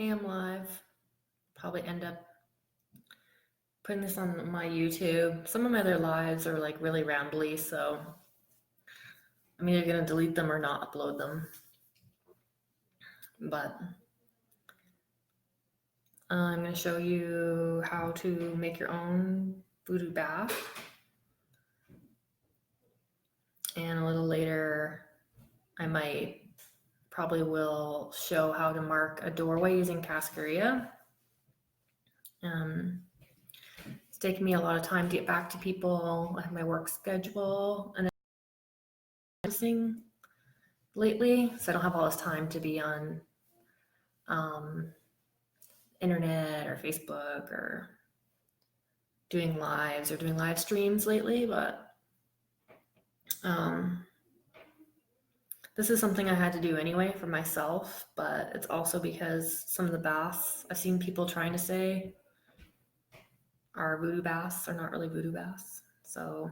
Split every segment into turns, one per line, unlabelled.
Hey, I'm live. Probably end up putting this on my YouTube. Some of my other lives are like really rambly, so I'm either gonna delete them or not upload them. But I'm gonna show you how to make your own voodoo bath. And a little later, I probably will show how to mark a doorway using cascaria. It's taken me a lot of time to get back to people. I have my work schedule and everything lately, so I don't have all this time to be on internet or Facebook or doing lives or doing live streams lately, but this is something I had to do anyway for myself, but it's also because some of the baths I've seen people trying to say are voodoo baths are not really voodoo baths. So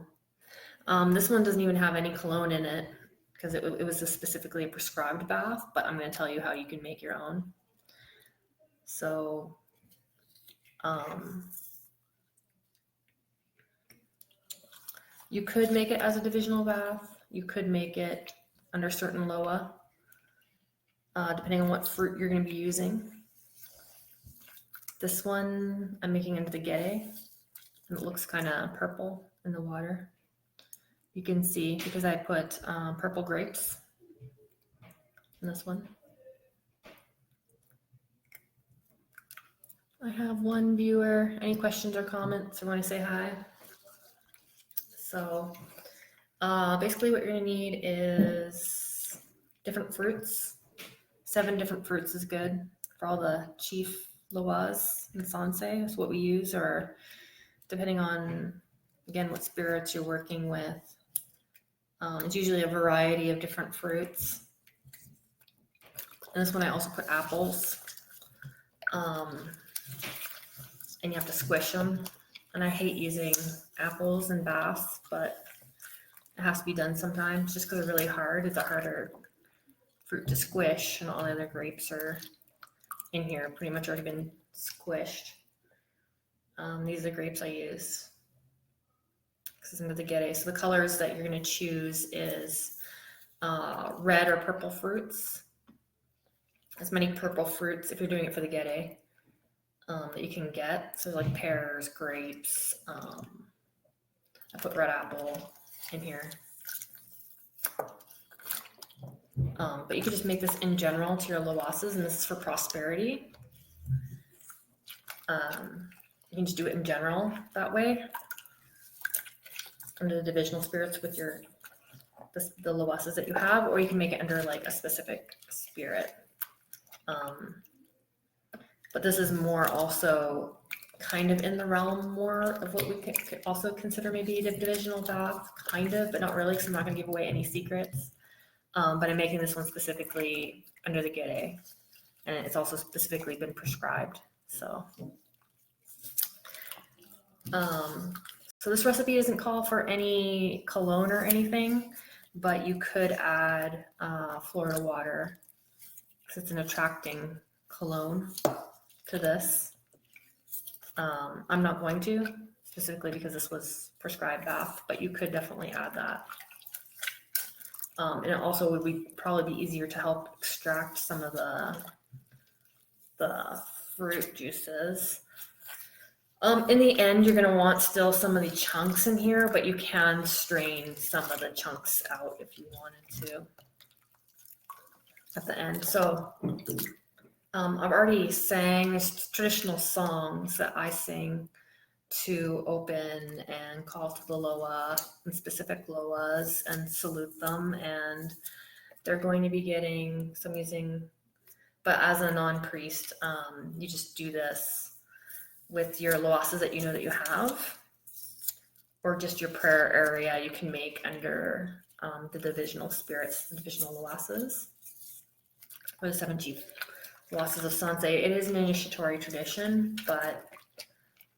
this one doesn't even have any cologne in it because it was specifically a prescribed bath, but I'm going to tell you how you can make your own. So you could make it as a divisional bath. You could make it under certain loa, depending on what fruit you're going to be using. This one I'm making into the Ghede, and it looks kind of purple in the water. You can see because I put purple grapes in this one. I have one viewer. Any questions or comments or want to say hi? So basically what you're going to need is different fruits. 7 different fruits is good for all the chief loas and sansei. That's what we use, or depending on, again, what spirits you're working with. It's usually a variety of different fruits. And this one I also put apples. And you have to squish them. And I hate using apples in baths, but it has to be done sometimes just because they're really hard. It's a harder fruit to squish, and all the other grapes are in here, pretty much already been squished. These are the grapes I use. This is into the Ghede. So the colors that you're going to choose is red or purple fruits. As many purple fruits, if you're doing it for the Ghede, that you can get. So like pears, grapes. I put red apple in here. But you could just make this in general to your lawasas, and this is for prosperity. You can just do it in general that way under the divisional spirits with the lawasas that you have, or you can make it under like a specific spirit. But this is more also kind of in the realm more of what we could also consider maybe a divisional bath, kind of, but not really, because I'm not going to give away any secrets. But I'm making this one specifically under the Ghede, and it's also specifically been prescribed. So this recipe doesn't call for any cologne or anything, but you could add Florida water because it's an attracting cologne to this. I'm not going to, specifically because this was prescribed bath, but you could definitely add that. And it also would probably be easier to help extract some of the fruit juices. In the end, you're going to want still some of the chunks in here, but you can strain some of the chunks out if you wanted to at the end. So I've already sang traditional songs that I sing to open and call to the loa and specific loas and salute them, and they're going to be getting some using, but as a non-priest, you just do this with your loasas that you know that you have, or just your prayer area you can make under the divisional spirits, the divisional loasas, or the 7 chief loasas of Sansei. It is an initiatory tradition, but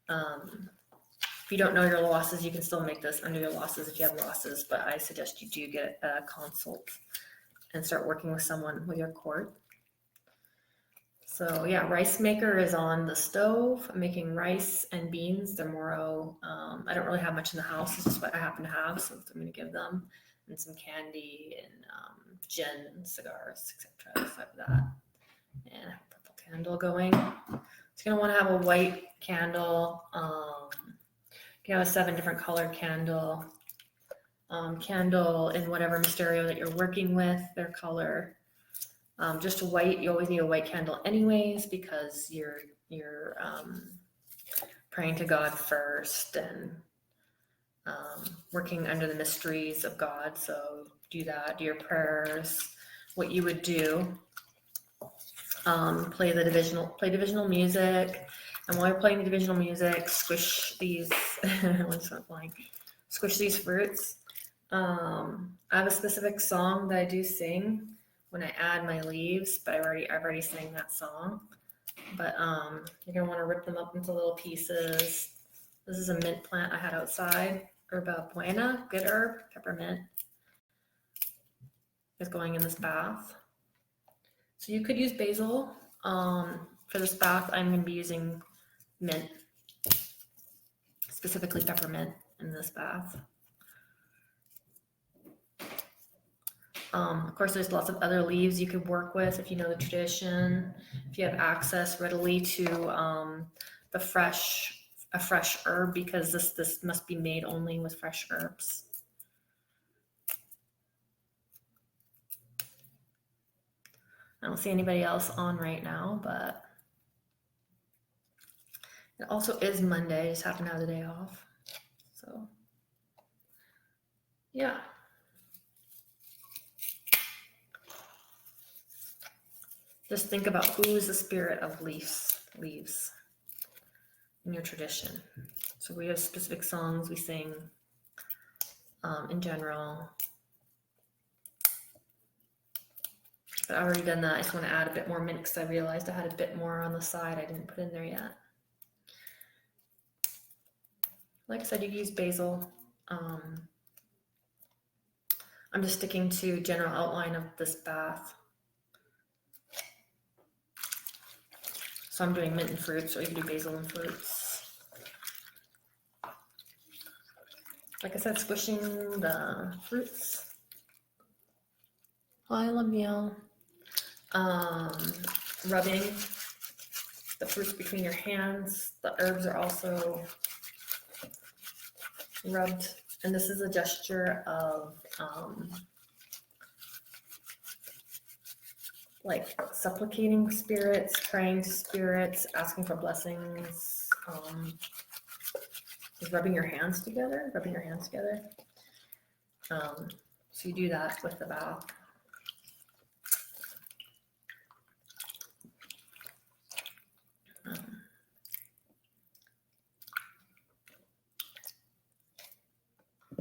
if you don't know your loasas, you can still make this under your loasas if you have loasas, but I suggest you do get a consult and start working with someone with your court. So yeah, rice maker is on the stove. I'm making rice and beans tomorrow. I don't really have much in the house. It's just what I happen to have, so I'm going to give them, and some candy and gin, cigars, etc. Stuff like that. And a purple candle going. It's going to want to have a white candle. You have a 7 different colored candle. Candle in whatever Mysterio that you're working with, their color. Just white, you always need a white candle anyways, because you're praying to God first and working under the mysteries of God. So do that, do your prayers, what you would do. Play divisional music. And while you're playing the divisional music, squish these, squish these fruits. I have a specific song that I do sing when I add my leaves, but I've already sang that song. But you're gonna want to rip them up into little pieces. This is a mint plant I had outside, Herba Buena, good herb, peppermint. Is going in this bath. So you could use basil. For this bath, I'm gonna be using mint, specifically peppermint in this bath. Of course, there's lots of other leaves you could work with if you know the tradition, if you have access readily to a fresh herb, because this must be made only with fresh herbs. I don't see anybody else on right now, but it also is Monday. I just happen to have the day off. So, yeah. Just think about who is the spirit of leaves in your tradition. So we have specific songs we sing in general. But I've already done that. I just want to add a bit more mint because I realized I had a bit more on the side I didn't put in there yet. Like I said, you can use basil. I'm just sticking to general outline of this bath. So I'm doing mint and fruits, or you can do basil and fruits. Like I said, squishing the fruits. Hi, Lamiel. Rubbing the fruits between your hands. The herbs are also rubbed, and this is a gesture of like supplicating spirits, praying to spirits, asking for blessings. Is rubbing your hands together. So you do that with the bath.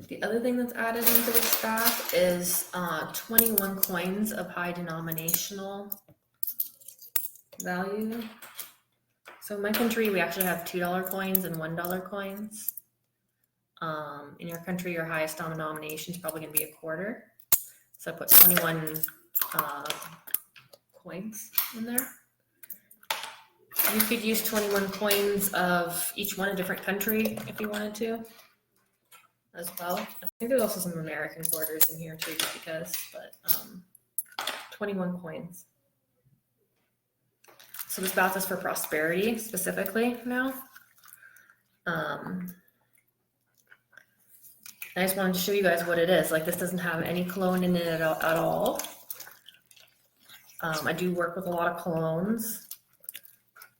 The other thing that's added into this bath is 21 coins of high denominational value. So in my country, we actually have $2 coins and $1 coins. In your country, your highest denomination is probably going to be a quarter. So I put 21 coins in there. You could use 21 coins of each one a different country if you wanted to as well. I think there's also some American quarters in here too, just because, but 21 coins. So this bath is for prosperity specifically now. I just wanted to show you guys what it is. Like, this doesn't have any cologne in it at all. I do work with a lot of colognes.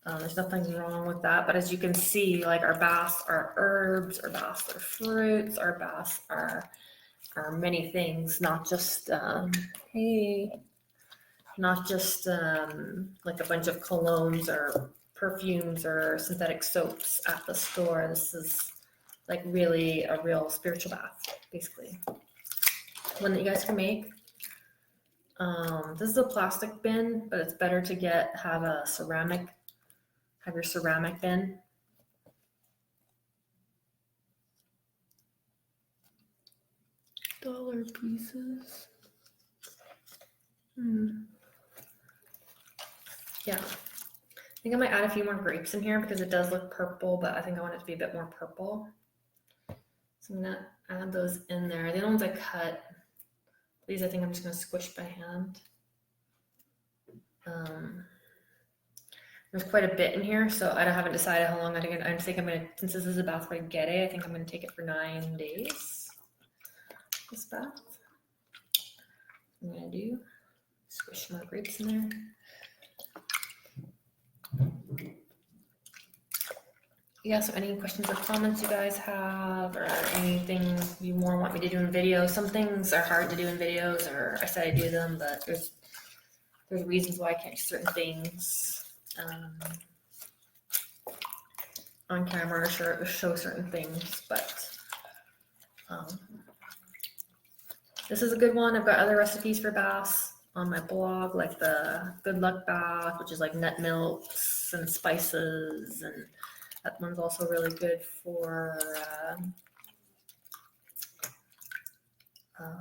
There's nothing wrong with that, but as you can see, like, our baths are herbs, our baths are fruits, our baths are many things, not just like a bunch of colognes or perfumes or synthetic soaps at the store. This is like really a real spiritual bath, basically. One that you guys can make. This is a plastic bin, but it's better to have your ceramic bin. Dollar pieces. Yeah. think I might add a few more grapes in here because it does look purple, but I think I want it to be a bit more purple. So I'm gonna add those in there. The other ones I cut. These I think I'm just gonna squish by hand. There's quite a bit in here, so I haven't decided how long I think I'm gonna, since this is a bath by Ghede, I think I'm gonna take it for 9 days. This bath. I'm gonna do squish more grapes in there. Yeah, so any questions or comments you guys have, or anything you more want me to do in videos? Some things are hard to do in videos, or I said I do them, but there's reasons why I can't do certain things on camera or show certain things, but this is a good one. I've got other recipes for baths on my blog, like the Good Luck Bath, which is like nut milks and spices, and that one's also really good for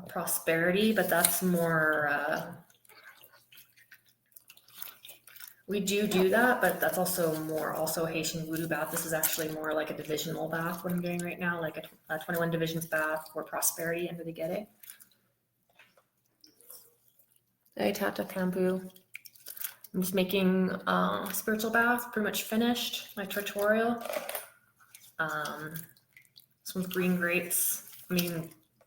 prosperity, but that's more, we do that, but that's also more Haitian voodoo bath. This is actually more like a divisional bath, what I'm doing right now, like a 21 divisions bath for prosperity under the Ghede. Hey, Tata Kampu. I'm just making spiritual bath, pretty much finished, my tutorial. This one's green grapes,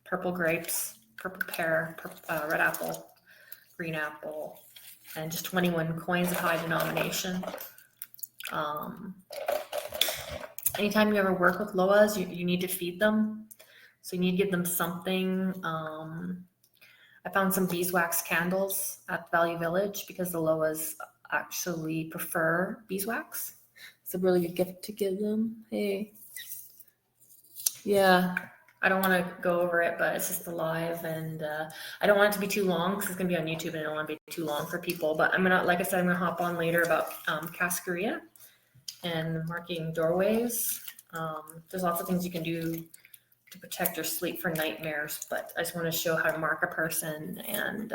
purple grapes, purple pear, red apple, green apple, and just 21 coins of high denomination. Anytime you ever work with loas, you need to feed them. So you need to give them something. I found some beeswax candles at Value Village because the loas actually prefer beeswax. It's a really good gift to give them. Hey. Yeah, I don't want to go over it, but it's just a live, and I don't want it to be too long because it's going to be on YouTube and I don't want to be too long for people. But I'm going to, like I said, I'm going to hop on later about cascaria and marking doorways. There's lots of things you can do to protect your sleep for nightmares, but I just want to show how to mark a person and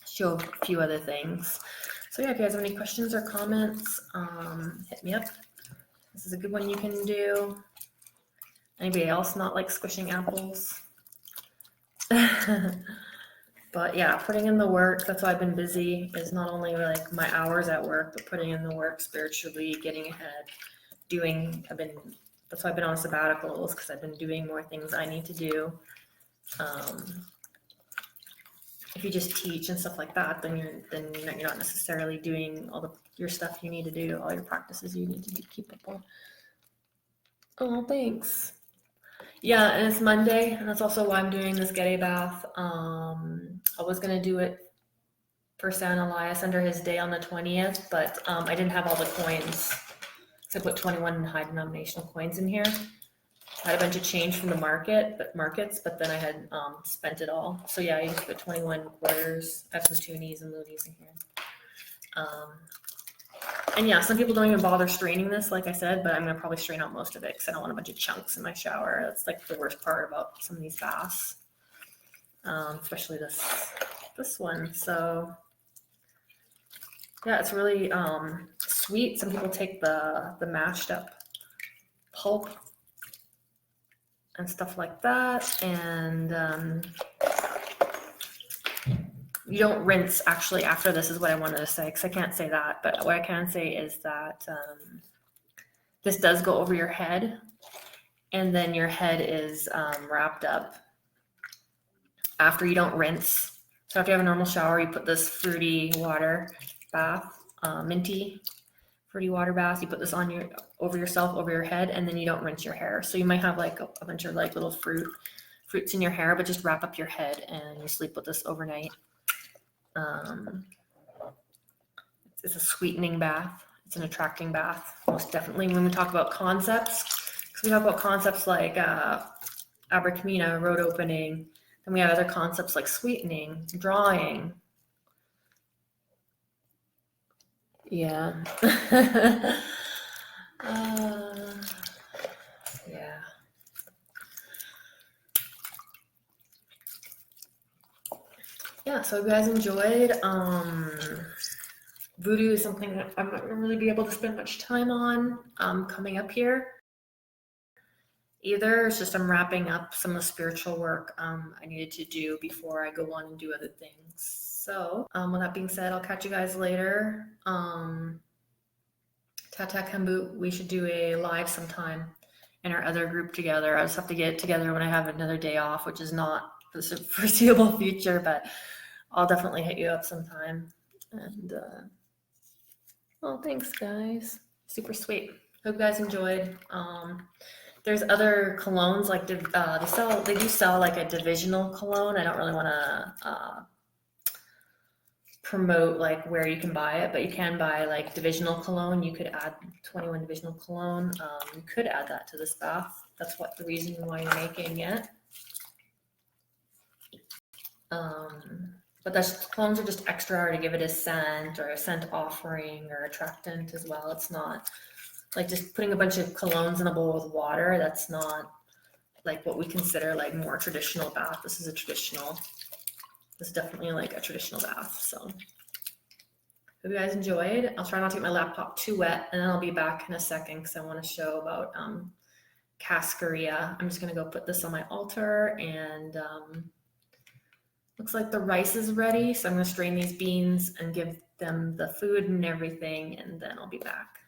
show a few other things. So yeah, if you guys have any questions or comments, hit me up. This is a good one you can do. Anybody else not like squishing apples? But yeah, putting in the work, that's why I've been busy, is not only like my hours at work, but putting in the work spiritually, getting ahead, that's why I've been on sabbaticals, because I've been doing more things I need to do. If you just teach and stuff like that, then you're not necessarily doing all your stuff you need to do, all your practices you need to keep up on. Oh, thanks. Yeah, and it's Monday, and that's also why I'm doing this Ghede bath. I was gonna do it for San Elias under his day on the 20th, but I didn't have all the coins. So I put 21 high denominational coins in here. I had a bunch of change from the markets, but then I had spent it all. So yeah, I just put 21 quarters. I have some toonies and loonies in here. And yeah, some people don't even bother straining this, like I said, but I'm gonna probably strain out most of it because I don't want a bunch of chunks in my shower. That's like the worst part about some of these baths, especially this one. So yeah, it's really sweet. Some people take the mashed up pulp and stuff like that, and you don't rinse actually after this, is what I wanted to say, because I can't say that, but what I can say is that this does go over your head, and then your head is wrapped up after you don't rinse. So after you have a normal shower, you put this fruity water bath, minty fruity water bath, you put this on over yourself, over your head, and then you don't rinse your hair. So you might have like a bunch of like little fruits in your hair, but just wrap up your head and you sleep with this overnight. It's a sweetening bath. It's an attracting bath, most definitely. When we talk about concepts, because we talk about concepts like abracamina, road opening, then we have other concepts like sweetening, drawing. Yeah. Yeah. Yeah, so if you guys enjoyed, Vodou is something that I'm not going to really be able to spend much time on coming up here. Either it's just I'm wrapping up some of the spiritual work I needed to do before I go on and do other things. So with that being said, I'll catch you guys later. Tata Kambu, we should do a live sometime in our other group together. I just have to get it together when I have another day off, which is not for the foreseeable future, but I'll definitely hit you up sometime. And well, thanks guys. Super sweet. Hope you guys enjoyed. There's other colognes like they do sell like a divisional cologne. I don't really want to promote like where you can buy it, but you can buy like divisional cologne. You could add 21 divisional cologne. You could add that to this bath. That's what the reason why you're making it. But that's colognes are just extra to give it a scent or a scent offering or attractant as well. It's not like just putting a bunch of colognes in a bowl with water. That's not like what we consider like more traditional bath. This is definitely like a traditional bath. So hope you guys enjoyed. I'll try not to get my laptop too wet, and then I'll be back in a second because I want to show about cascarilla. I'm just gonna go put this on my altar, and looks like the rice is ready. So I'm gonna strain these beans and give them the food and everything, and then I'll be back.